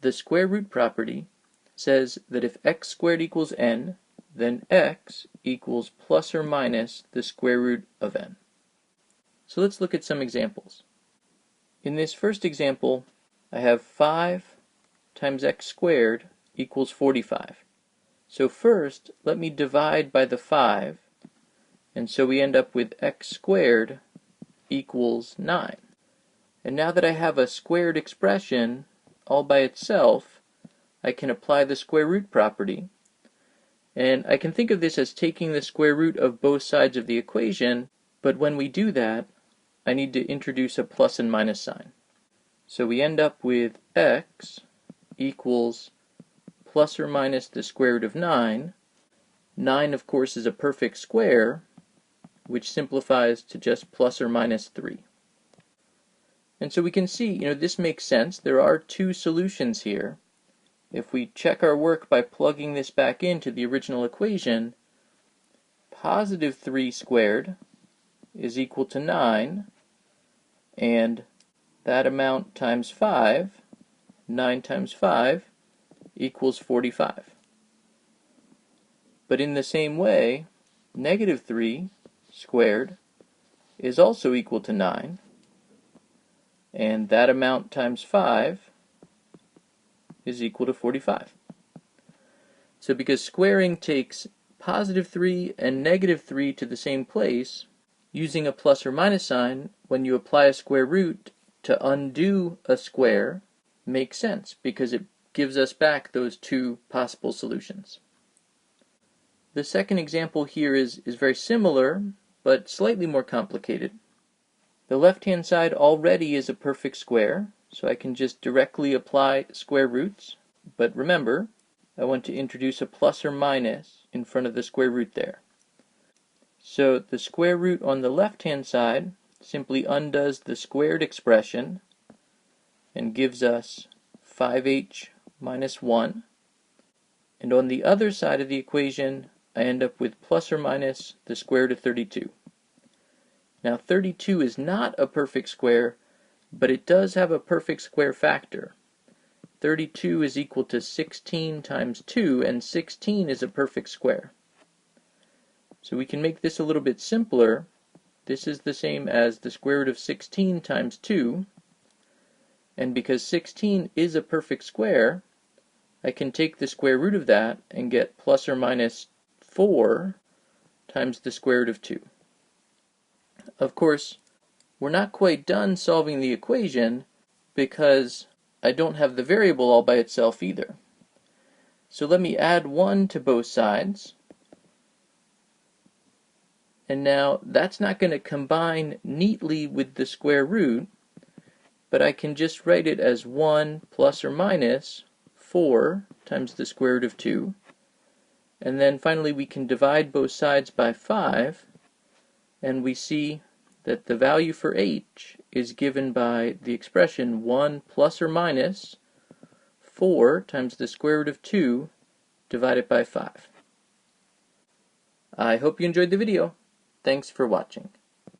the square root property says that if x squared equals n, then x equals plus or minus the square root of n. So let's look at some examples. In this first example, I have 5 times x squared equals 45. So first, let me divide by the 5, and so we end up with x squared equals 9. And now that I have a squared expression all by itself, I can apply the square root property. And I can think of this as taking the square root of both sides of the equation, but when we do that, I need to introduce a plus and minus sign. So we end up with x equals plus or minus the square root of 9. 9, of course, is a perfect square, which simplifies to just plus or minus 3. And so we can see, this makes sense. There are two solutions here. If we check our work by plugging this back into the original equation, positive 3 squared is equal to 9, and that amount times 5, 9 times 5, equals 45. But in the same way, negative 3 squared is also equal to 9, and that amount times 5 is equal to 45. So because squaring takes positive 3 and negative 3 to the same place, using a plus or minus sign when you apply a square root to undo a square makes sense because it gives us back those two possible solutions. The second example here is very similar, but slightly more complicated. The left-hand side already is a perfect square, so I can just directly apply square roots. But remember, I want to introduce a plus or minus in front of the square root there. So the square root on the left-hand side simply undoes the squared expression and gives us 5h minus 1. And on the other side of the equation, I end up with plus or minus the square root of 32. Now 32 is not a perfect square, but it does have a perfect square factor. 32 is equal to 16 times 2, and 16 is a perfect square. So we can make this a little bit simpler. This is the same as the square root of 16 times 2, and because 16 is a perfect square, I can take the square root of that and get plus or minus 4 times the square root of 2. Of course, we're not quite done solving the equation because I don't have the variable all by itself either. So let me add 1 to both sides. And now that's not going to combine neatly with the square root, but I can just write it as 1 plus or minus 4 times the square root of 2. And then finally we can divide both sides by 5, and we see that the value for h is given by the expression 1 plus or minus 4 times the square root of 2 divided by 5. I hope you enjoyed the video. Thanks for watching.